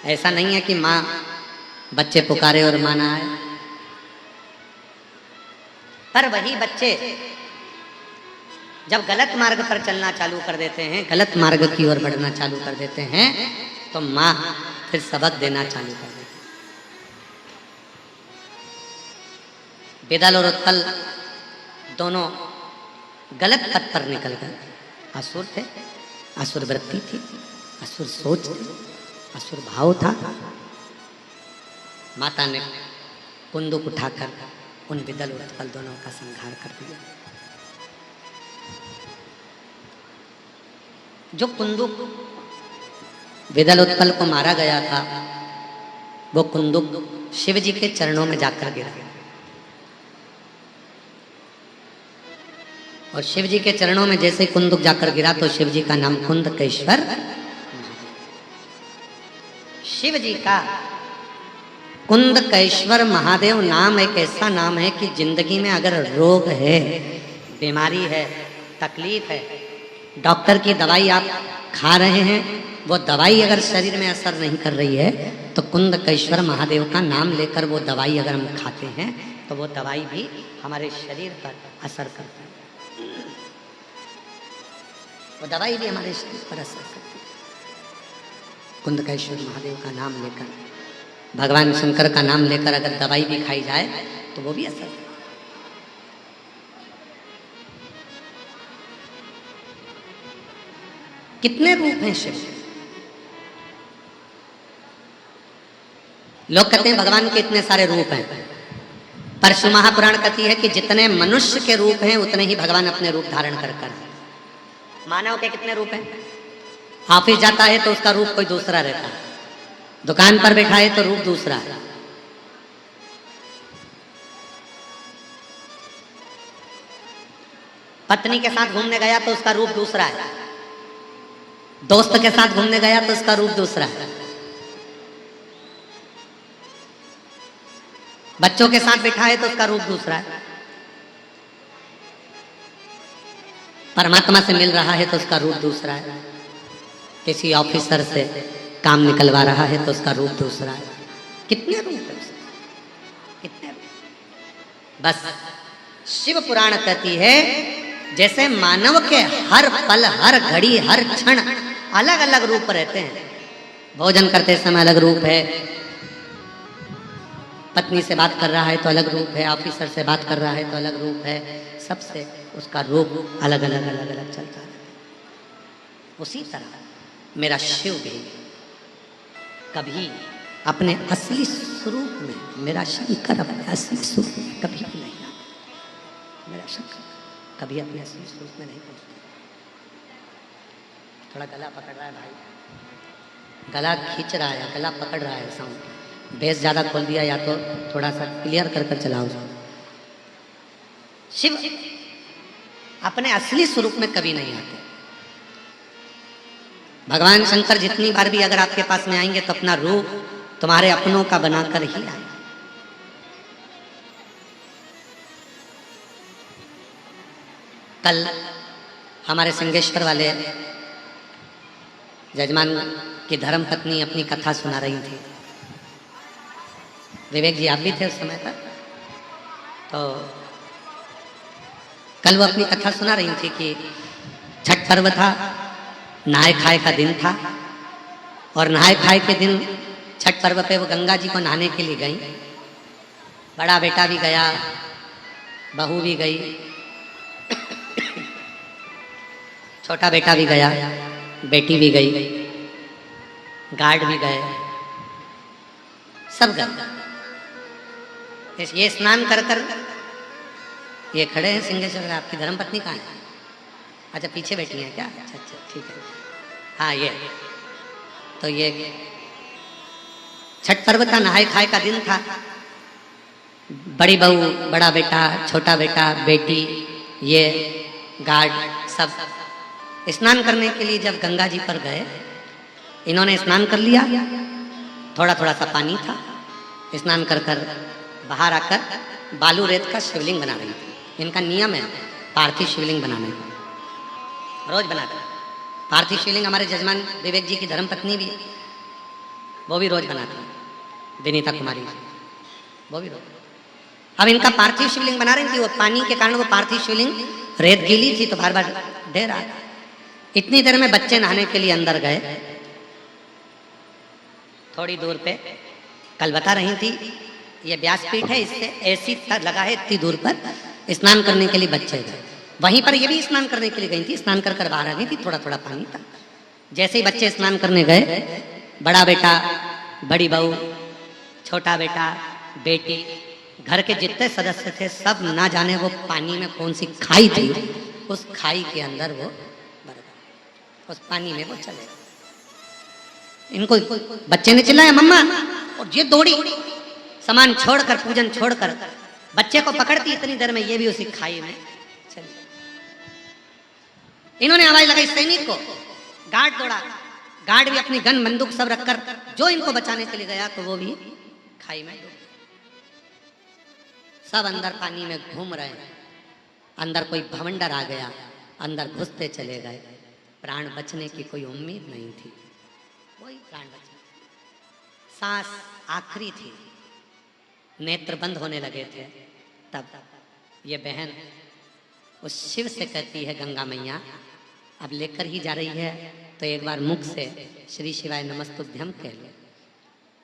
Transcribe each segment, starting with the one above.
ऐसा नहीं है कि माँ बच्चे पुकारे और माँ ना आए, पर वही बच्चे जब गलत मार्ग पर चलना चालू कर देते हैं, गलत मार्ग की ओर बढ़ना चालू कर देते हैं, तो माँ फिर सबक देना चालू कर देती है। बेदल और उत्पल दोनों गलत पथ पर निकल गए। असुर थे, असुर वृत्ति थी, असुर सोच थी, असुर भाव था। माता ने कुंदुक उठाकर उन बेदल और उत्पल दोनों का संहार कर दिया। जो कुंदुक बेदल उत्पल को मारा गया था, वो कुंदुक शिव जी के चरणों में जाकर गिरा, और शिव जी के चरणों में जैसे ही कुंदुक जाकर गिरा तो शिव जी का नाम कुंदकेश्वर। शिव जी का कुंदकेश्वर महादेव नाम एक ऐसा नाम है कि जिंदगी में अगर रोग है, बीमारी है, तकलीफ है, डॉक्टर की दवाई आप खा रहे हैं, वो दवाई अगर शरीर में असर नहीं कर रही है, तो कुंदकेश्वर महादेव का नाम लेकर वो दवाई अगर हम खाते हैं तो वो दवाई भी हमारे शरीर पर असर करती है। वो दवाई भी हमारे शरीर पर असर करती है। कुंदकेश्वर महादेव का नाम लेकर, भगवान शंकर का नाम लेकर अगर दवाई भी खाई जाए तो वो भी असर करती है। कितने रूप हैं शिव? लोग कहते हैं भगवान के इतने सारे रूप हैं, पर शिव महापुराण कहती है कि जितने मनुष्य के रूप हैं उतने ही भगवान अपने रूप धारण कर कर। मानव के कितने रूप हैं? ऑफिस जाता है तो उसका रूप कोई दूसरा रहता है, दुकान पर बैठा है तो रूप दूसरा है, पत्नी के साथ घूमने गया तो उसका रूप दूसरा है, दोस्त के साथ घूमने गया तो उसका रूप दूसरा है, बच्चों के साथ बैठा है तो उसका रूप दूसरा है, परमात्मा से मिल रहा है तो उसका रूप दूसरा है, किसी ऑफिसर से काम निकलवा रहा है तो उसका रूप दूसरा है। कितने रूप है उसके, कितने रूप। बस शिव पुराण कहती है जैसे मानव के हर पल, हर घड़ी, हर क्षण अलग अलग रूप रहते हैं। भोजन करते समय अलग रूप है, पत्नी से बात कर रहा है तो अलग रूप है, ऑफिसर से बात कर रहा है तो अलग रूप है, सबसे उसका रूप अलग अलग अलग अलग चलता है। उसी तरह मेरा शिव भी कभी अपने असली स्वरूप में, मेरा शंकर अपने असली स्वरूप में कभी भी नहीं आता। मेरा शंकर कभी अपने असली स्वरूप में नहीं पहुंचता। थोड़ा गला पकड़ रहा है भाई, गला खींच रहा है, गला पकड़ रहा है, साउंड बेस ज़्यादा खोल दिया, या तो थोड़ा सा क्लियर कर कर चलाओ। शिव अपने असली स्वरूप में कभी नहीं आते। भगवान शंकर जितनी बार भी अगर आपके पास में आएंगे तो अपना रूप तुम्हारे अपनों का बनाकर ही आए। कल हमारे सिंहेश्वर वाले जजमान की धर्म पत्नी अपनी कथा सुना रही थी। विवेक जी आप भी थे उस समय पर, तो कल वो अपनी कथा सुना रही थी कि छठ पर्व था, नहाए खाए का दिन था, और नहाए खाए के दिन छठ पर्व पे वो गंगा जी को नहाने के लिए गई। बड़ा बेटा भी गया, बहू भी गई, छोटा बेटा भी गया, बेटी भी गई, गार्ड भी गए, सब गए। ये स्नान कर कर ये खड़े हैं सिंहेश्वर। आपकी धर्मपत्नी कहाँ है? अच्छा पीछे बैठी हैं क्या? अच्छा अच्छा ठीक है। हाँ ये तो ये छठ पर्व था, नहाए खाए का दिन था। बड़ी बहू, बड़ा बेटा, छोटा बेटा, बेटी, ये गार्ड सब स्नान करने के लिए जब गंगा जी पर गए, इन्होंने स्नान कर लिया। थोड़ा थोड़ा सा पानी था, स्नान कर कर बाहर आकर बालू रेत का शिवलिंग बना रही थी। इनका नियम है पार्थिव शिवलिंग बनाने का, रोज बनाते हैं पार्थिव शिवलिंग। हमारे जजमान विवेक जी की धर्मपत्नी भी वो भी रोज बनाती है विनीता कुमारी, वो भी रोज। अब इनका पार्थिव शिवलिंग बना रही थी, वो पानी के कारण वो पार्थिव शिवलिंग रेत गीली थी तो बार बार ढह रहा था। इतनी देर में बच्चे नहाने के लिए अंदर गए। थोड़ी दूर पे कल बता रही थी ये व्यासपीठ है, इससे ऐसी लगा है इतनी दूर पर, स्नान करने के लिए बच्चे गए। वहीं पर ये भी स्नान करने के लिए गई थी, स्नान कर बाहर आ गई थी, थोड़ा थोड़ा पानी था। जैसे ही बच्चे स्नान करने गए, बड़ा बेटा, बड़ी बहू, छोटा बेटा, बेटी, घर के जितने सदस्य थे सब ना जाने वो पानी में कौन सी खाई थी, उस खाई के अंदर वो उस पानी में वो चले। इनको बच्चे ने चिल्लाया मम्मा, और ये दौड़ी सामान छोड़कर, पूजन छोड़कर बच्चे को पकड़ती, इतनी देर में ये भी उसी खाई में चली। इन्होंने आवाज लगाई सैनिक को, गार्ड दौड़ा, गार्ड भी अपनी गन बंदूक सब रखकर जो इनको बचाने के लिए गया तो वो भी खाई में डूब। सब अंदर पानी में घूम रहे हैं। अंदर कोई भवंडर आ गया, अंदर घुसते चले गए। प्राण बचने की कोई उम्मीद नहीं थी, कोई प्राण बचने, सांस आखिरी थी, नेत्र बंद होने लगे थे। तब ये बहन उस शिव से कहती है गंगा मैया अब लेकर ही जा रही है तो एक बार मुख से श्री शिवाय नमस्तुभ्यम कह लो।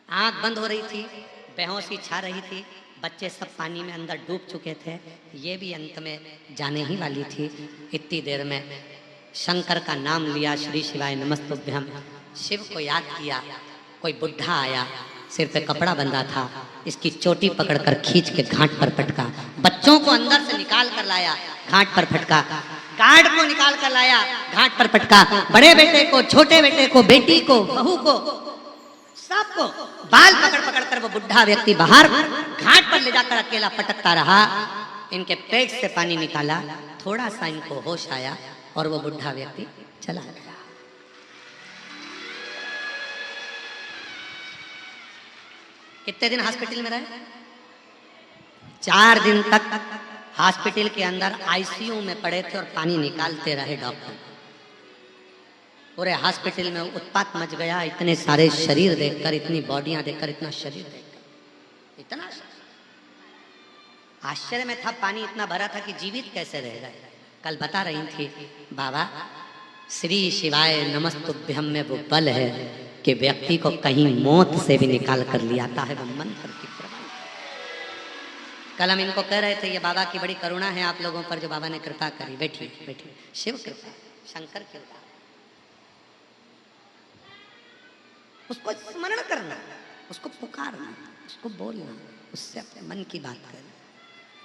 आंख बंद हो रही थी, बेहोशी छा रही थी, बच्चे सब पानी में अंदर डूब चुके थे, ये भी अंत में जाने ही वाली थी। इतनी देर में शंकर का नाम लिया, श्री शिवाय नमस्तुभ्यम, शिव को याद किया। कोई बुढ़ा आया, सिर पे कपड़ा बंधा था, इसकी चोटी पकड़कर खींच के घाट पर पटका, बच्चों को अंदर से निकाल कर लाया, घाट पर पटका, गार्ड को निकाल कर लाया, घाट पर पटका, बड़े बेटे को, छोटे बेटे को, बेटी को, बहू को, सबको बाल पकड़ पकड़ कर वो बुढ़ा व्यक्ति बाहर घाट पर ले जाकर अकेला पटकता रहा। इनके पेट से पानी निकाला, थोड़ा सा इनको होश आया और वो बुढ़ा व्यक्ति चला गया। कितने दिन हॉस्पिटल में रहे? 4 दिन तक हॉस्पिटल के अंदर आईसीयू में पड़े थे और पानी निकालते रहे डॉक्टर। पूरे हॉस्पिटल में उत्पात मच गया, इतने सारे शरीर देखकर, इतनी बॉडियां देखकर, इतना शरीर देखकर, इतना आश्चर्य में था। पानी इतना भरा था कि जीवित कैसे रहेगा। कल बता रही थी बाबा श्री शिवाय नमस्तुभ्यम में वो बल है कि व्यक्ति को कहीं मौत से भी निकाल कर ले आता है, वो मंत्र की प्रभाव। कल हम इनको कह रहे थे ये बाबा की बड़ी करुणा है आप लोगों पर जो बाबा ने कृपा करी। बैठिए बैठिए, शिव कृपा, शंकर कृपा। उसको स्मरण करना, उसको पुकारना, उसको बोलना, उससे अपने मन की बात करना,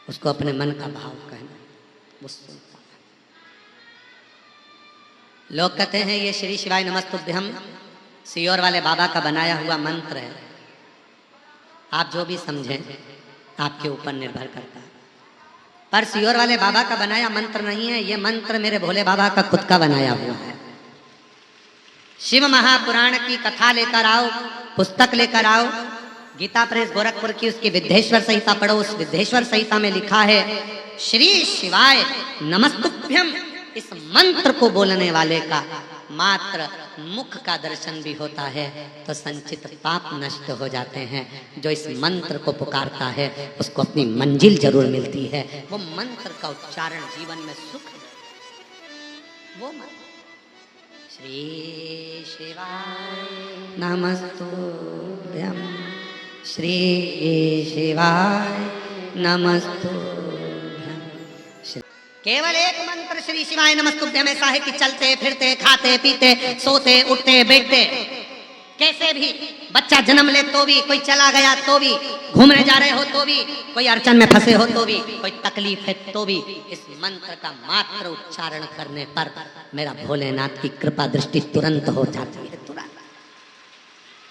उसको अपने मन का भाव कहना, वो सुनता है। लोग कहते हैं ये श्री शिवाय नमस्तुभ्यम सियोर वाले बाबा का बनाया हुआ मंत्र है। आप जो भी समझें आपके ऊपर निर्भर करता है, पर सियोर वाले बाबा का बनाया मंत्र नहीं है। ये मंत्र मेरे भोले बाबा का खुद का बनाया हुआ है। शिव महापुराण की कथा लेकर आओ, पुस्तक लेकर आओ, गीता प्रेस गोरखपुर की उसकी विद्धेश्वर संहिता पढ़ो। उस विद्धेश्वर संहिता में लिखा है श्री शिवाय नमस्तुभ्यम। इस मंत्र को बोलने वाले का मात्र मुख का दर्शन भी होता है तो संचित पाप नष्ट हो जाते हैं। जो इस मंत्र को पुकारता है उसको अपनी मंजिल जरूर मिलती है। वो मंत्र का उच्चारण जीवन में सुख वो मंत्र श्री शिवाय नमस्तुभ्यम, श्री शिवाय नमस्तुभ्यम। केवल एक मंत्र श्री शिवाय नमस्तुभ्यम ऐसा है कि चलते फिरते, खाते पीते, सोते उठते बैठते, कैसे भी बच्चा जन्म ले तो भी, कोई चला गया तो भी, घूमने जा रहे हो तो भी, कोई अड़चन में फंसे हो तो भी, कोई तकलीफ है तो भी, इस मंत्र का मात्र उच्चारण करने पर मेरा भोलेनाथ की कृपा दृष्टि तुरंत हो जाती है, तुरंत।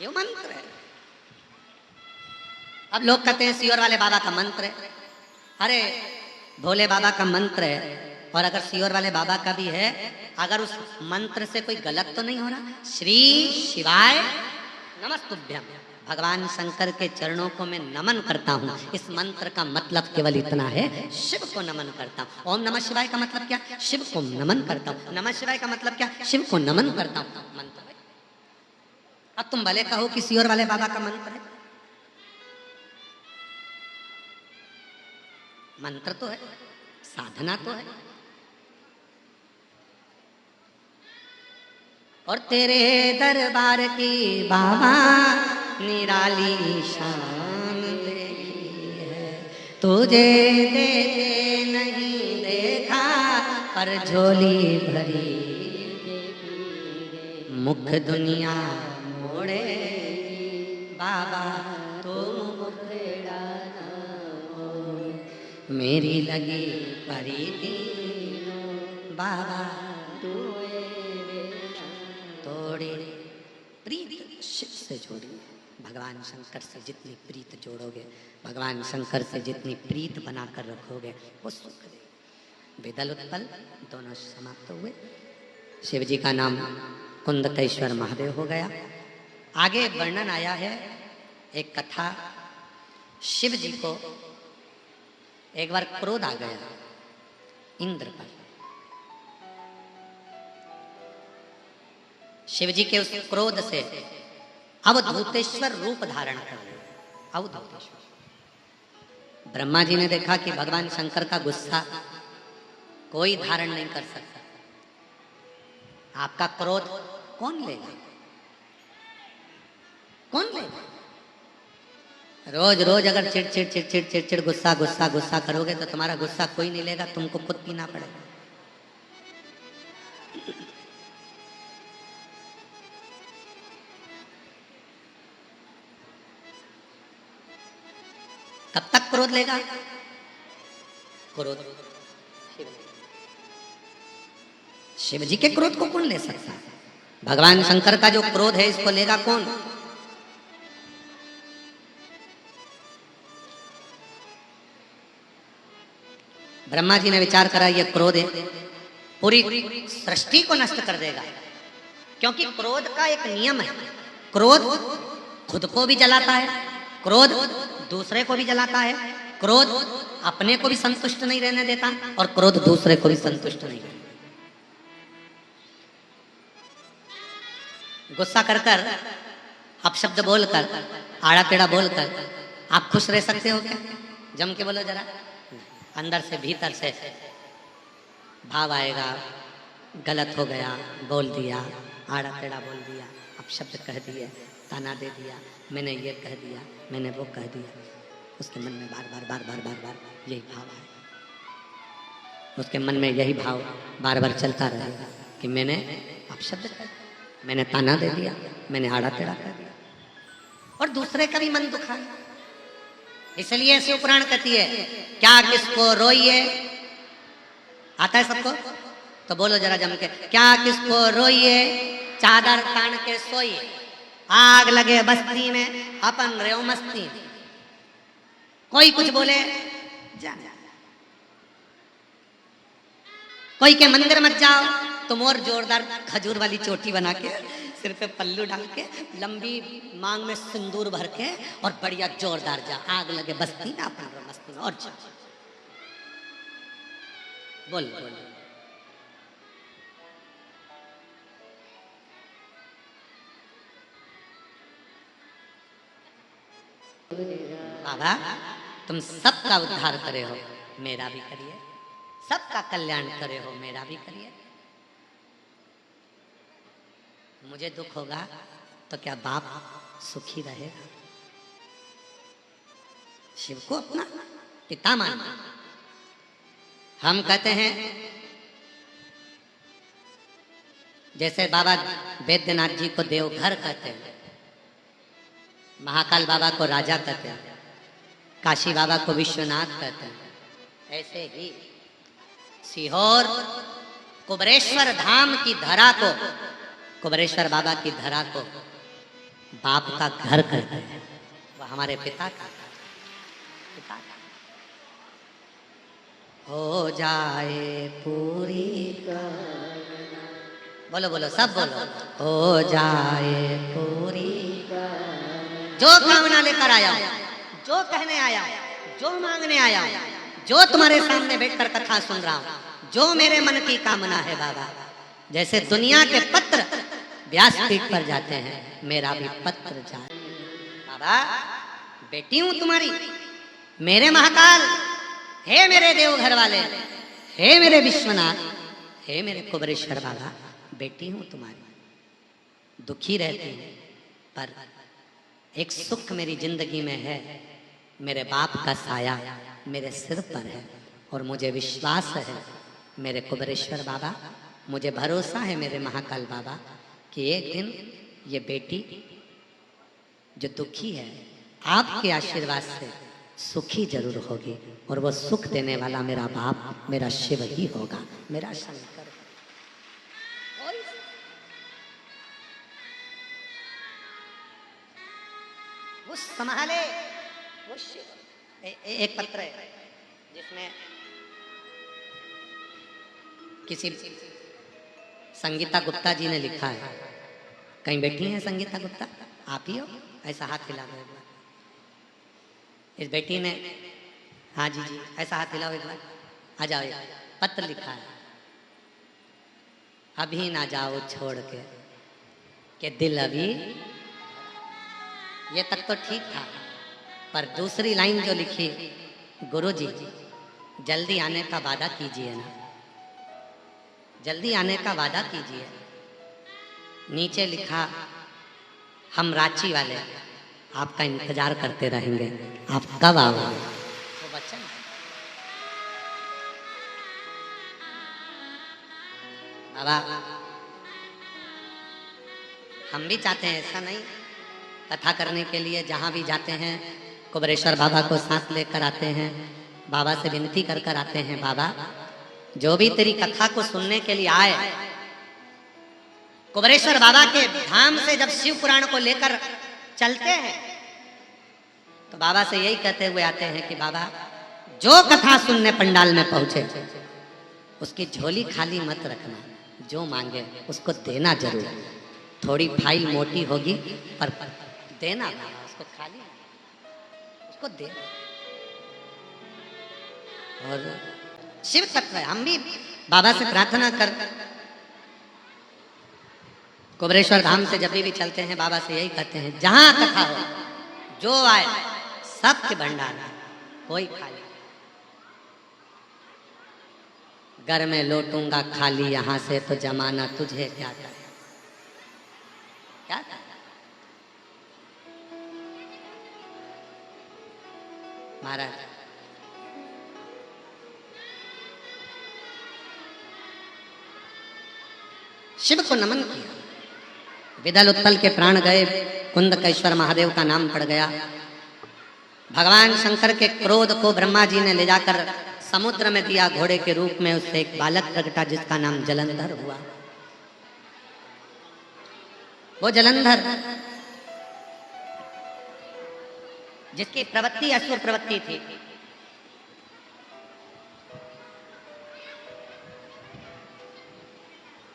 ये मंत्र है। अब लोग कहते हैं सियोर वाले बाबा का मंत्र है। अरे भोले बाबा का मंत्र है, और अगर सियोर वाले बाबा का भी है, अगर उस मंत्र से कोई गलत तो नहीं हो रहा। श्री शिवाय नमस्तुभ्यम, भगवान शंकर के चरणों को मैं नमन करता हूँ। इस मंत्र का मतलब केवल इतना है, शिव को नमन करता हूँ। ओम नमः शिवाय का मतलब क्या? शिव को नमन करता हूँ। नमः शिवाय का मतलब क्या? शिव को नमन करता हूँ। मंत्र अब तुम भले कहो किसी और वाले बाबा का मंत्र है, मंत्र तो है, साधना तो है। और तेरे दरबार की बाबा निराली शान देखी है, तुझे देते नहीं देखा पर झोली भरी, मुख दुनिया मोड़े बाबा तुम मुखेड़ा ना मोड़े, मेरी लगी प्रीति बाबा तोड़े। प्रीत शिव से जोड़ी, भगवान शंकर से जितनी प्रीत जोड़ोगे, भगवान शंकर से जितनी प्रीत बनाकर रखोगे वो सुख देगा। वेदल उत्पल दोनों समाप्त हुए। शिव जी का नाम कुंदकेश्वर महादेव हो गया। आगे वर्णन आया है एक कथा, शिव जी को एक बार क्रोध आ गया इंद्र पर। शिव जी के उस क्रोध से अवधूतेश्वर रूप धारण कर लिया। अवधूतेश्वर। ब्रह्मा जी ने देखा कि भगवान शंकर का गुस्सा कोई धारण नहीं कर सकता, आपका क्रोध कौन लेगा, कौन लेगा? रोज रोज अगर चिड़ चिड़ चिड़ चिड़ चिड़ चिड़ गुस्सा गुस्सा गुस्सा करोगे तो तुम्हारा गुस्सा कोई नहीं लेगा, तुमको खुद पीना पड़ेगा। कब तक क्रोध लेगा? क्रोध शिव जी के क्रोध को कौन ले सकता है? भगवान शंकर का जो क्रोध है इसको लेगा कौन? ब्रह्मा जी ने विचार करा ये क्रोध है पूरी सृष्टि को नष्ट कर देगा, क्योंकि क्रोध का एक नियम है, क्रोध खुद को भी जलाता है, क्रोध दूसरे को भी जलाता है, क्रोध अपने को भी संतुष्ट नहीं रहने देता और क्रोध दूसरे को भी संतुष्ट नहीं रहने। गुस्सा कर कर, अपशब्द बोलकर, आड़ा टेढ़ा बोलकर आप खुश रह सकते हो क्या? जम के बोलो जरा। अंदर से भीतर से भाव आएगा, गलत हो गया, बोल दिया, आड़ा टेढ़ा बोल दिया, अपशब्द कह दिया, ताना दे दिया, मैंने ये कह दिया, मैंने वो कह दिया, उसके मन में बार बार बार बार बार बार यही भाव आए, उसके मन में यही भाव बार बार चलता रहेगा कि मैंने अपशब्द कह दिया, मैंने ताना दे दिया, मैंने आड़ा टेढ़ा कर दिया, और दूसरे का भी मन दुखा। इसलिए शिव पुराण कहती है क्या किसको रोइए, आता है सबको तो बोलो जरा जम के, क्या किसको रोइए चादर तान के सोइए, आग लगे बस्ती में अपन रेव मस्ती में, कोई कुछ बोले जाने, कोई के मंदिर मत जाओ तुम और जोरदार खजूर वाली चोटी बना के सिर पे पल्लू डाल के लंबी मांग में सिंदूर भर के और बढ़िया जोरदार जा, आग लगे बस्ती ना अपन मस्ती में और जा बोल बोल। बाबा तुम सबका उद्धार करे हो, मेरा भी करिए, सबका कल्याण करे हो, मेरा भी करिए। मुझे दुख होगा तो क्या बाप सुखी रहेगा? शिव को अपना पिता मानना। हम कहते हैं जैसे बाबा वैद्यनाथ जी को देवघर कहते हैं, महाकाल बाबा को राजा कहते हैं, काशी बाबा को विश्वनाथ कहते हैं, ऐसे ही सीहोर कुबरेश्वर धाम की धरा को, कुबरेश्वर बाबा की धरा को बाप का घर कहते हैं, वह हमारे पिता का हो जाए पूरी कामना, बोलो बोलो सब बोलो, हो जाए पूरी जो कामना लेकर आया, जो कहने आया, जो मांगने आया, जो तुम्हारे सामने बैठकर कथा सुन रहा हूं, जो मेरे मन की कामना है बाबा। जैसे दुनिया के पत्र व्यासपीठ पर जाते हैं, मेरा भी पत्र जाए। बाबा बेटी हूं तुम्हारी, मेरे महाकाल, हे मेरे देवघर वाले, हे मेरे विश्वनाथ, हे मेरे कुबरेश्वर बाबा, बेटी हूं तुम्हारी, दुखी रहती हूं, पर एक सुख मेरी जिंदगी में है, मेरे बाप का साया मेरे सिर पर है और मुझे विश्वास है मेरे कुबरेश्वर बाबा, मुझे भरोसा है मेरे महाकाल बाबा कि एक दिन ये बेटी जो दुखी है आपके आशीर्वाद से सुखी जरूर होगी और वो सुख देने वाला मेरा बाप, मेरा शिव ही होगा, मेरा शंकर। वो संभाले, वो शिव। एक पत्र है जिसमें किसी संगीता गुप्ता जी ने लिखा है, कहीं बैठी हैं संगीता गुप्ता, आप ही हो, ऐसा हाथ हिला दो एक बार। इस बेटी ने, हाँ जी जी, ऐसा हाथ हिलाओ एक बार, आ जाओ। पत्र लिखा है, अभी ना जाओ छोड़ के दिल अभी, ये तक तो ठीक था, पर दूसरी लाइन जो लिखी, गुरुजी जल्दी आने का वादा कीजिए ना, जल्दी आने का वादा कीजिए। नीचे लिखा, हम रांची वाले आपका इंतजार करते रहेंगे, आप कब आओगे। वो बच्चन बाबा, हम भी चाहते हैं, ऐसा नहीं, कथा करने के लिए जहां भी जाते हैं कुबरेश्वर बाबा को साथ लेकर आते हैं, बाबा से विनती कर कर आते हैं, बाबा जो भी तेरी कथा को सुनने के लिए आए, कुबरेश्वर बाबा के धाम से जब शिव पुराण को लेकर चलते हैं तो बाबा से यही कहते हुए आते हैं कि बाबा जो कथा सुनने पंडाल में पहुंचे उसकी झोली खाली मत रखना, जो मांगे उसको देना जरूर, थोड़ी फाइल मोटी होगी पर देना बाबा, उसको खाली उसको दे। और शिव तत्व है, हम भी बाबा से प्रार्थना कर कुबरेश्वर धाम से जब भी चलते हैं बाबा से यही कहते हैं, जहां कथा हो जो आए सबके भंडार, कोई खाली, घर में लौटूंगा खाली यहां से तो जमाना तुझे क्या करे, क्या करे? महाराज शिव को नमन किया, विदल उत्पल के प्राण गए, कुंदकेश्वर महादेव का नाम पड़ गया। भगवान शंकर के क्रोध को ब्रह्मा जी ने ले जाकर समुद्र में दिया, घोड़े के रूप में उससे एक बालक प्रकटा जिसका नाम जलंधर हुआ। वो जलंधर जिसकी प्रवृत्ति असुर प्रवृत्ति थी,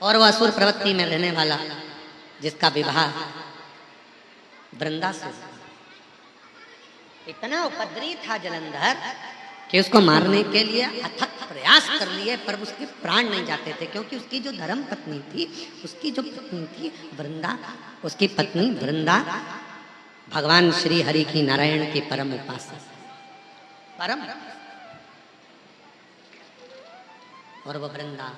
और वह असुर प्रवृत्ति में रहने वाला जिसका विवाह वृंदा से, इतना उपद्रवी था जलंधर कि उसको मारने के लिए अथक प्रयास कर लिए, पर उसके प्राण नहीं जाते थे, क्योंकि उसकी जो धर्म पत्नी थी, उसकी जो पत्नी थी वृंदा, उसकी पत्नी वृंदा भगवान श्री हरि की, नारायण की परम उपासक, परम, और वो वृंदा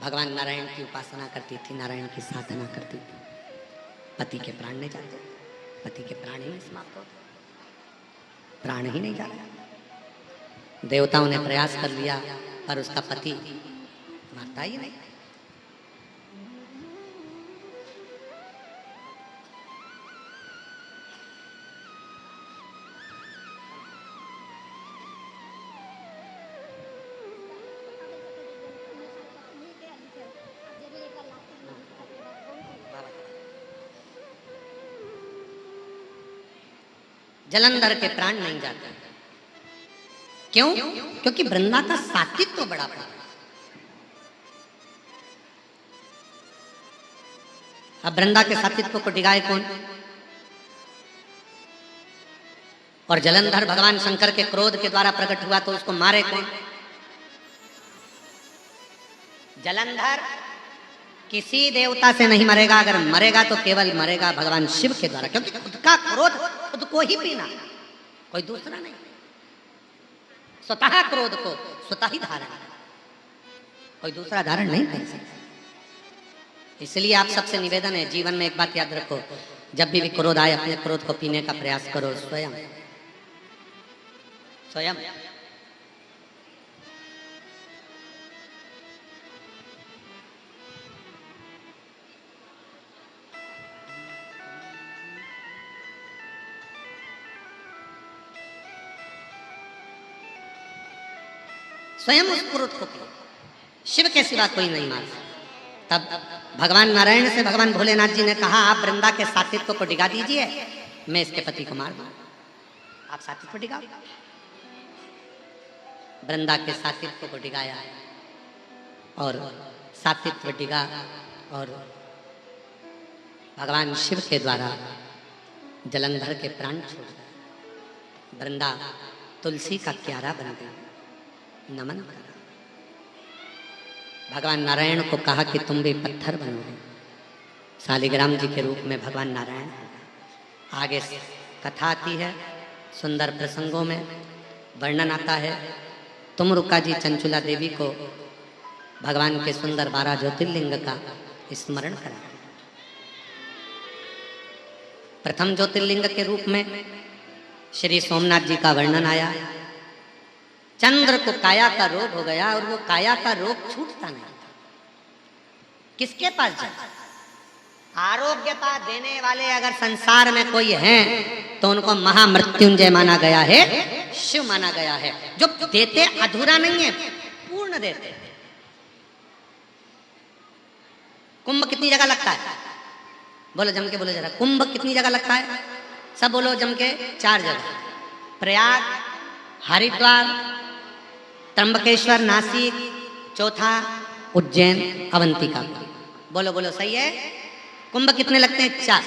भगवान नारायण की उपासना करती थी, नारायण की साधना करती थी। पति के प्राण नहीं जाते, पति के प्राण ही नहीं समाप्त होते, प्राण ही नहीं जा रहा। देवताओं ने प्रयास कर लिया पर उसका पति मरता ही नहीं। जलंधर के प्राण नहीं जाते, क्यों? क्योंकि वृंदा का सात्वित्व तो बड़ा पड़ा। अब वृंदा के सात्वित्व को डिगाए कौन? और जलंधर भगवान शंकर के क्रोध के द्वारा प्रकट हुआ तो उसको मारे कौन? जलंधर किसी देवता से नहीं मरेगा, अगर मरेगा तो केवल मरेगा भगवान शिव के द्वारा, क्योंकि खुद का क्रोध खुद को ही पीना, कोई दूसरा नहीं। स्वतः क्रोध को स्वतः ही धारण, कोई दूसरा धारण नहीं कर सकता। इसलिए आप सबसे निवेदन है, जीवन में एक बात याद रखो, जब भी क्रोध आए अपने क्रोध को पीने का प्रयास करो स्वयं स्वयं। स्वयं उस क्रोध को पी, शिव के सिवा कोई नहीं मार सकता। तब भगवान नारायण से भगवान भोलेनाथ जी ने कहा, आप वृंदा के सातित्व को डिगा दीजिए, मैं इसके पति को मार दूं, आप सातित्व डिगाओ। वृंदा के सातित्व को डिगाया और सातित्व डिगा और भगवान शिव के द्वारा जलंधर के प्राण छोड़ गए। वृंदा तुलसी का क्यारा बन गया। नमन करा। भगवान नारायण को कहा कि तुम भी पत्थर बनोगे, शालिग्राम जी के रूप में भगवान नारायण। आगे कथा आती है, सुंदर प्रसंगों में वर्णन आता है। तुम रुका जी चंचुला देवी को भगवान के सुंदर 12 ज्योतिर्लिंग का स्मरण करा। प्रथम ज्योतिर्लिंग के रूप में श्री सोमनाथ जी का वर्णन आया। चंद्र को काया का रोग हो गया और वो काया का रोग छूटता नहीं था। किसके पास जाए? आरोग्यता देने वाले अगर संसार में कोई हैं तो उनको महामृत्युंजय माना गया है, शिव माना गया है, जो देते अधूरा नहीं है, पूर्ण देते। कुंभ कितनी जगह लगता है? बोलो जम के बोलो जरा, कुंभ कितनी जगह लगता है? सब बोलो जम के, 4 जगह। प्रयाग, हरिद्वार, त्र्यंबकेश्वर, नासिक, चौथा उज्जैन, अवंतिका। बोलो बोलो, सही है। कुंभ कितने लगते हैं? 4।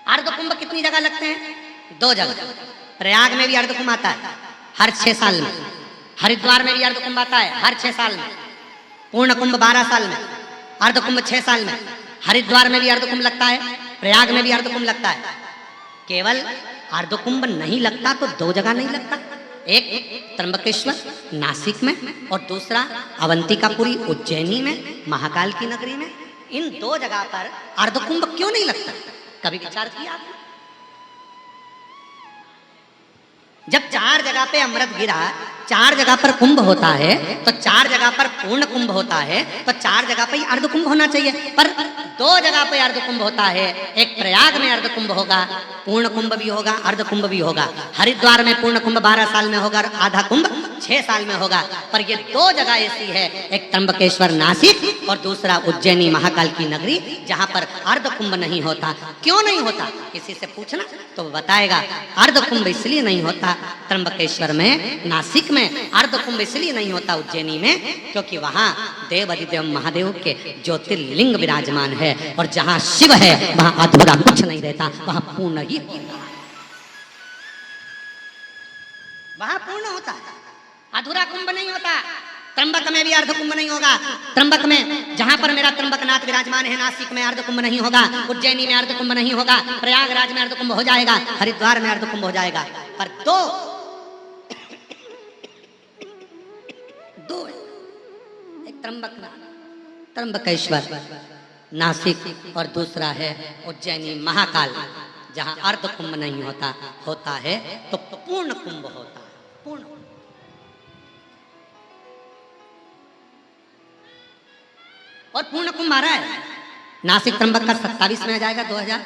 अर्ध कुंभ कितनी जगह लगते हैं? 2 जगह। प्रयाग में भी अर्ध कुंभ आता है हर 6 साल में, हरिद्वार में भी अर्ध कुंभ आता है हर 6 साल में, पूर्ण कुंभ 12 साल में, अर्ध कुंभ 6 साल में। हरिद्वार में भी अर्ध कुंभ लगता है, प्रयाग में भी अर्ध कुंभ लगता है। केवल अर्ध कुंभ नहीं लगता तो 2 जगह नहीं लगता, एक त्र्यंबकेश्वर नासिक में और दूसरा अवंतिकापुरी उज्जैनी में, महाकाल की नगरी में। इन 2 जगह पर अर्ध कुंभ क्यों नहीं लगता? कभी विचार किया आपने? जब 4 जगह पे अमृत गिरा, 4 जगह पर कुंभ होता है तो 4 जगह पर पूर्ण कुंभ होता है, तो 4 जगह पर ही अर्ध कुंभ होना चाहिए। पर 2 जगह पे अर्ध कुंभ होता है, एक प्रयाग में अर्ध कुंभ होगा, पूर्ण कुंभ भी होगा, अर्ध कुंभ भी होगा। हरिद्वार में पूर्ण कुंभ 12 साल में होगा, आधा कुंभ 6 साल में होगा। पर ये 2 जगह ऐसी है, एक त्र्यंबकेश्वर नासिक और दूसरा उज्जैनी महाकाल की नगरी, जहां पर अर्ध कुंभ नहीं होता। क्यों नहीं होता? किसी से पूछना तो बताएगा। अर्ध कुंभ इसलिए नहीं होता त्र्यंबकेश्वर में, नासिक में। अर्ध कुंभ इसलिए नहीं होता उज्जैनी में, क्योंकि वहां देव अधिदेव महादेव के ज्योतिर्लिंग विराजमान है, और जहां शिव है वहां अधूरा कुछ नहीं रहता, वहां पूर्ण ही होता है। वहां पूर्ण होता है, अधूरा कुंभ नहीं होता। त्र्यंबक में भी अर्ध कुंभ नहीं होगा। त्र्यंबक में जहां पर मेरा त्र्यंबकनाथ विराजमान है, नासिक में अर्ध कुंभ नहीं होगा, उज्जैनी में अर्ध कुंभ नहीं होगा, प्रयागराज में अर्ध कुंभ हो जाएगा, हरिद्वार में अर्ध कुंभ हो जाएगा। पर दो एक त्र्यंबकेश्वर नासिक और दूसरा है उज्जैनी महाकाल, जहां अर्ध कुंभ नहीं होता, होता है तो पूर्ण कुंभ होता है। पूर्ण और पूर्ण कुंभ आ रहा है। नासिक त्र्यंबक का 27 में आ जाएगा 2000,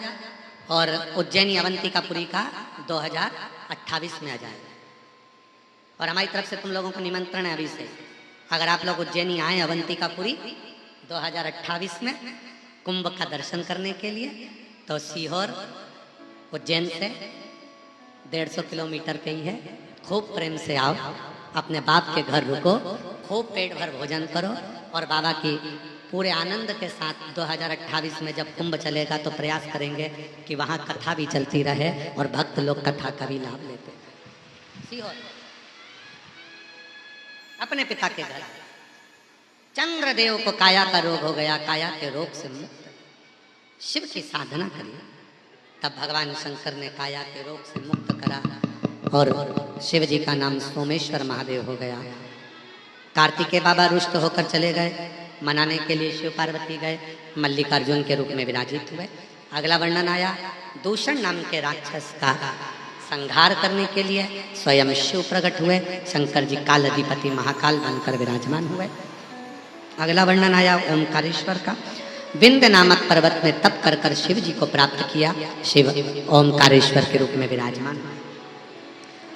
और उज्जैनी अवंतिकापुरी का 2028 में आ जाएगा। और हमारी तरफ से तुम लोगों को निमंत्रण है अभी से, अगर आप लोग उज्जैनी आए अवंतिकापुरी 2028 में कुंभ का दर्शन करने के लिए, तो सीहोर उज्जैन से 150 किलोमीटर पे ही है। खूब प्रेम से आओ, अपने बाप के घर रुको, खूब पेट भर भोजन करो, और बाबा की पूरे आनंद के साथ 2028 में जब कुंभ चलेगा तो प्रयास करेंगे कि वहाँ कथा भी चलती रहे और भक्त लोग कथा का भी लाभ लेते सीहोर अपने पिता के घर। चंद्रदेव को काया का रोग हो गया, काया के रोग से मुक्त शिव की साधना करी। तब भगवान शंकर ने काया के रोग से मुक्त करा और शिव जी का नाम सोमेश्वर महादेव हो गया। कार्तिकेय बाबा रुष्ट होकर चले गए, मनाने के लिए शिव पार्वती गए, मल्लिकार्जुन के रूप में विराजित हुए। अगला वर्णन आया, दूषण नाम के राक्षस का संहार करने के लिए स्वयं शिव प्रकट हुए। शंकर जी काल अधिपति महाकाल बनकर विराजमान हुए। अगला वर्णन आया ओमकारेश्वर का, विंध्य नामक पर्वत में तप कर कर शिव जी को प्राप्त किया, शिव ओमकारेश्वर के रूप में विराजमान हुए।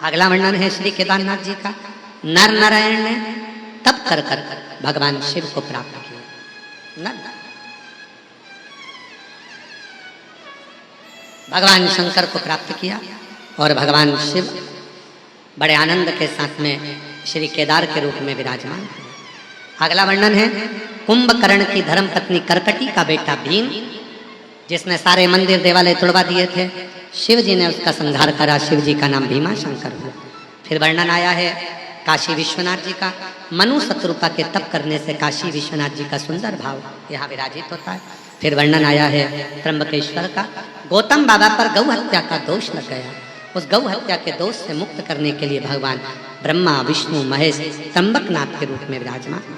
अगला वर्णन है श्री केदारनाथ जी का, नर नारायण ने तप कर कर भगवान शिव को प्राप्त किया। नर भगवान शंकर को प्राप्त किया और भगवान शिव बड़े आनंद के साथ में श्री केदार के रूप में विराजमान हुए। अगला वर्णन है कुंभकर्ण की धर्म पत्नी करकटी का बेटा भीम, जिसने सारे मंदिर देवालय तोड़वा दिए थे। शिव जी ने उसका संहार करा, शिव जी का नाम भीमा शंकर हुआ। फिर वर्णन आया है काशी विश्वनाथ जी का, मनु शत्रुपा के तप करने से काशी विश्वनाथ जी का सुंदर भाव यहाँ विराजित होता है। फिर वर्णन आया है त्र्यंबकेश्वर का, गौतम बाबा पर गौ हत्या का दोष लग गया, उस गौ हत्या के दोष से मुक्त करने के लिए भगवान ब्रह्मा विष्णु महेश त्र्यंबकनाथ के रूप में विराजमान।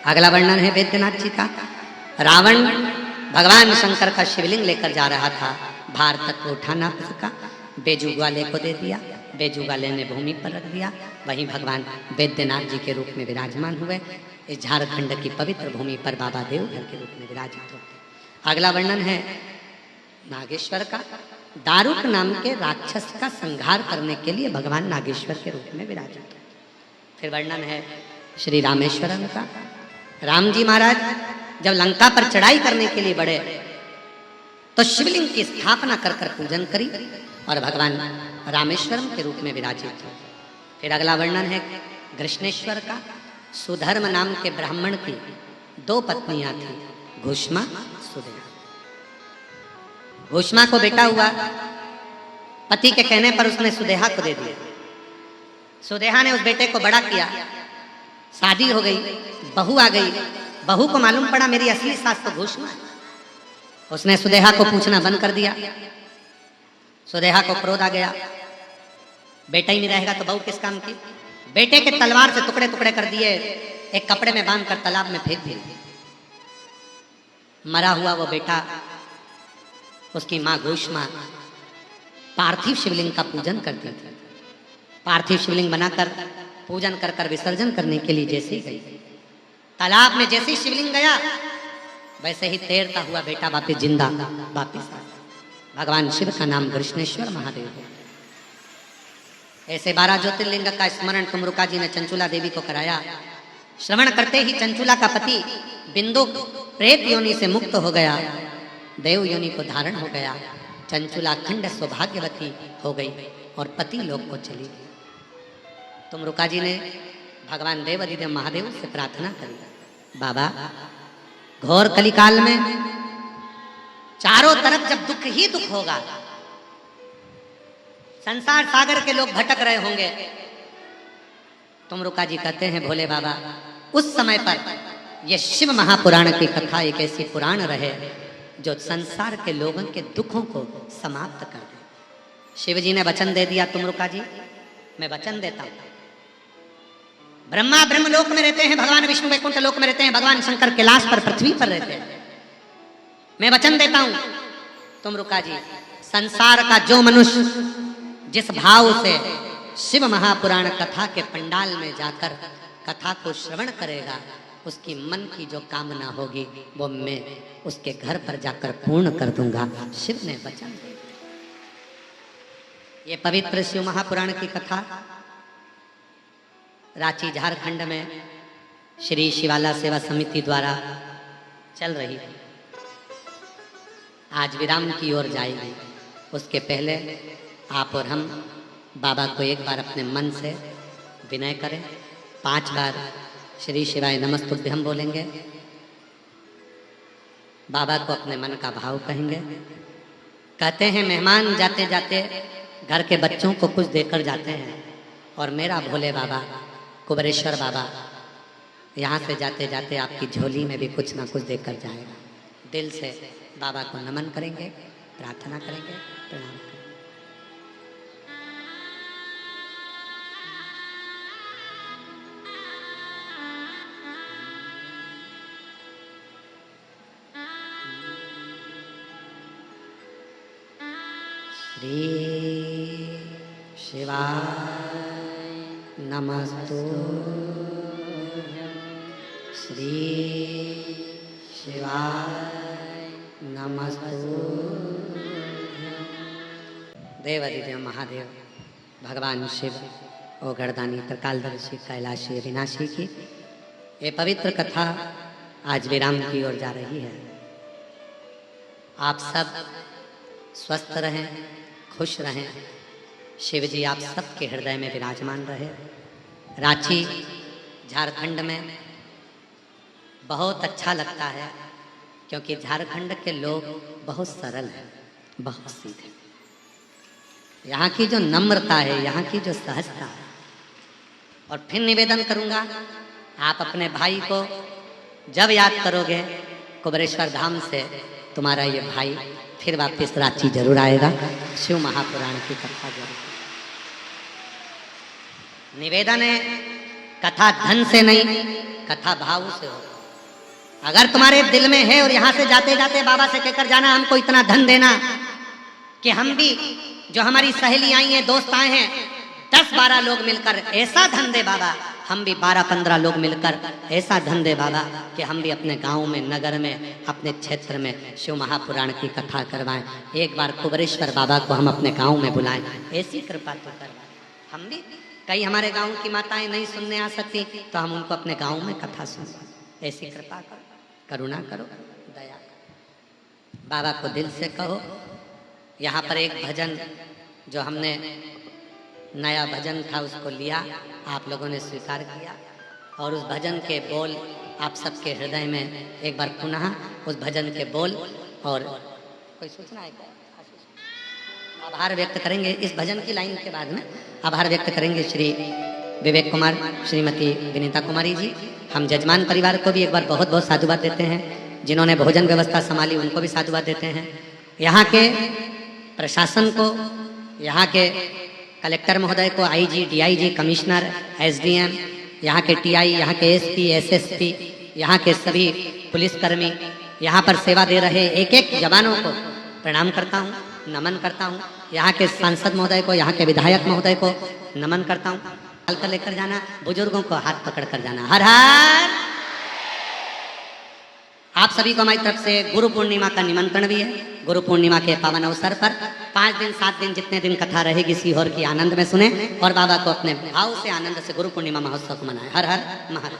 अगला वर्णन है वैद्यनाथ जी का, रावण भगवान शंकर का शिवलिंग लेकर जा रहा था, भार तक को उठा ना सका, बेजू ग्वाले को दे दिया, बेजू ग्वाले ने भूमि पर रख दिया। वहीं भगवान वैद्यनाथ जी के रूप में विराजमान हुए। इस झारखंड की पवित्र भूमि पर बाबा देवघर के रूप में विराजित होते। अगला वर्णन है नागेश्वर का, दारुक नाम के राक्षस का संहार करने के लिए भगवान नागेश्वर के रूप में विराजित होते। फिर वर्णन है श्री रामेश्वरम का, राम जी महाराज जब लंका पर चढ़ाई करने के लिए बढ़े तो शिवलिंग की स्थापना कर कर पूजन करी और भगवान रामेश्वरम के रूप में विराजित हुए। फिर अगला वर्णन है कृष्णेश्वर का, सुधर्म नाम के ब्राह्मण की 2 पत्नियां थी, घुष्मा सुदेहा। घुष्मा को बेटा हुआ, पति के कहने पर उसने सुदेहा को दे दिया। सुदेहा ने उस बेटे को बड़ा किया, शादी हो गई, बहू आ गई। बहू को मालूम पड़ा मेरी असली सास तो घुष्मा है, उसने सुदेहा को पूछना बंद कर दिया। सुदेहा को क्रोध आ गया, बेटा ही नहीं रहेगा तो बहू किस काम की। बेटे के तलवार से टुकड़े टुकड़े कर दिए, एक कपड़े में बांधकर तालाब में फेंक दिया। मरा हुआ वो बेटा, उसकी मां घुष्मा पार्थिव शिवलिंग का पूजन करती थी। पार्थिव शिवलिंग बनाकर पूजन कर कर विसर्जन करने के लिए जैसे ही गई, तालाब में जैसे ही शिवलिंग गया वैसे ही तैरता हुआ बेटा वापिस जिंदा वापिस आ। भगवान शिव का नाम कृष्णेश्वर महादेव है। ऐसे 12 ज्योतिर्लिंग का स्मरण तुमरुका जी ने चंचुला देवी को कराया। श्रवण करते ही चंचुला का पति बिंदु प्रेत योनि से मुक्त हो गया, देव योनि को धारण हो गया। चंचुला अखंड सौभाग्यवती हो गई और पति लोक को चली गई। तुमरुका जी ने भगवान देव अधिदेव महादेव से प्रार्थना करी, बाबा घोर कलिकाल में चारों तरफ जब दुख ही दुख होगा, संसार सागर के लोग भटक रहे होंगे, तुमरुका जी कहते हैं भोले बाबा उस समय पर यह शिव महापुराण की कथा एक ऐसी पुराण रहे जो संसार के लोगों के दुखों को समाप्त कर दे। शिव जी ने वचन दे दिया, तुमरुका जी मैं वचन देता हूं, ब्रह्मा ब्रह्मलोक में रहते हैं, भगवान विष्णु वैकुंठ लोक में रहते हैं, भगवान शंकर कैलाश पर पृथ्वी पर रहते हैं। मैं वचन देता हूं तुमरुका जी, संसार का जो मनुष्य जिस भाव से शिव महापुराण कथा के पंडाल में जाकर कथा को श्रवण करेगा, उसकी मन की जो कामना होगी वो मैं उसके घर पर जाकर पूर्ण कर दूंगा। शिव ने वचन दिया। ये पवित्र शिव महापुराण की कथा रांची झारखंड में श्री शिवाला सेवा समिति द्वारा चल रही है, आज विराम की ओर जाएगी। उसके पहले आप और हम बाबा को एक बार अपने मन से विनय करें। 5 बार श्री शिवाय नमस्तुभ्यं हम बोलेंगे, बाबा को अपने मन का भाव कहेंगे। कहते हैं मेहमान जाते जाते घर के बच्चों को कुछ देकर जाते हैं, और मेरा भोले बाबा कुबरेश्वर बाबा यहाँ से जाते जाते आपकी झोली में भी कुछ ना कुछ देकर जाएगा। दिल से बाबा को नमन करेंगे, प्रार्थना करेंगे, प्रणाम करेंगे। श्री शिवाय नमस्तु, श्री शिवाय नमस्तु। देवाधिदेव महादेव भगवान शिव और गर्दानी त्रिकालदर्शी कैलाशी अविनाशी की ये पवित्र कथा आज विराम की ओर जा रही है। आप सब स्वस्थ रहें, खुश रहें। शिव जी आप सबके हृदय में विराजमान रहे। रांची झारखंड में बहुत अच्छा लगता है क्योंकि झारखंड के लोग बहुत सरल हैं, बहुत सीधे। यहाँ की जो नम्रता है, यहाँ की जो सहजता है। और फिर निवेदन करूँगा, आप अपने भाई को जब याद करोगे कुबरेश्वर धाम से, तुम्हारा ये भाई फिर वापस रांची जरूर आएगा। शिव महापुराण की कथा जरूर। निवेदन है, कथा धन से नहीं, कथा भाव से हो। अगर तुम्हारे दिल में है और यहाँ से जाते जाते बाबा से कहकर जाना, हमको इतना धन देना कि हम भी, जो हमारी सहेली आई हैं, दोस्त आए हैं, 10-12 लोग मिलकर ऐसा धन दे बाबा, हम भी 12-15 लोग मिलकर ऐसा धन दे बाबा कि हम भी अपने गांव में, नगर में, अपने क्षेत्र में शिव महापुराण की कथा करवाएं। एक बार कुबरेश्वर बाबा को हम अपने गांव में बुलाएं। ऐसी कृपा तो करवाएं। हम भी, कई हमारे गांव की माताएं नहीं सुनने आ सकती तो हम उनको अपने गांव में कथा सुनवाएं। ऐसी कृपा करो, करुणा करो, दया करो। बाबा को दिल से कहो। यहाँ पर एक भजन जो हमने नया भजन था उसको लिया, आप लोगों ने स्वीकार किया और उस भजन के बोल आप सबके हृदय में एक बार पुनः उस भजन के बोल और कोई सूचना है क्या? आभार व्यक्त करेंगे इस भजन की लाइन के बाद में। आभार व्यक्त करेंगे श्री विवेक कुमार, श्रीमती विनीता कुमारी जी। हम जजमान परिवार को भी एक बार बहुत बहुत साधुवाद देते हैं। जिन्होंने भोजन व्यवस्था संभाली उनको भी साधुवाद देते हैं। यहाँ के प्रशासन को, यहाँ के कलेक्टर महोदय को, आईजी, डीआईजी, कमिश्नर, एसडीएम, यहाँ के टीआई, यहाँ के एसपी, एसएसपी, यहाँ के सभी पुलिसकर्मी, यहाँ पर सेवा दे रहे एक एक जवानों को प्रणाम करता हूँ, नमन करता हूँ। यहाँ के सांसद महोदय को, यहाँ के विधायक महोदय को नमन करता हूँ। हल्का लेकर जाना, बुजुर्गों को हाथ पकड़ कर जाना। हर हर। आप सभी को हमारी तरफ से गुरु पूर्णिमा का निमंत्रण भी है। गुरु पूर्णिमा के पावन अवसर पर 5 दिन 7 दिन जितने दिन कथा रहेगी सीहोर की आनंद में सुने और बाबा को अपने भाव से, आनंद से गुरु पूर्णिमा महोत्सव को मनाएं। हर हर महादेव।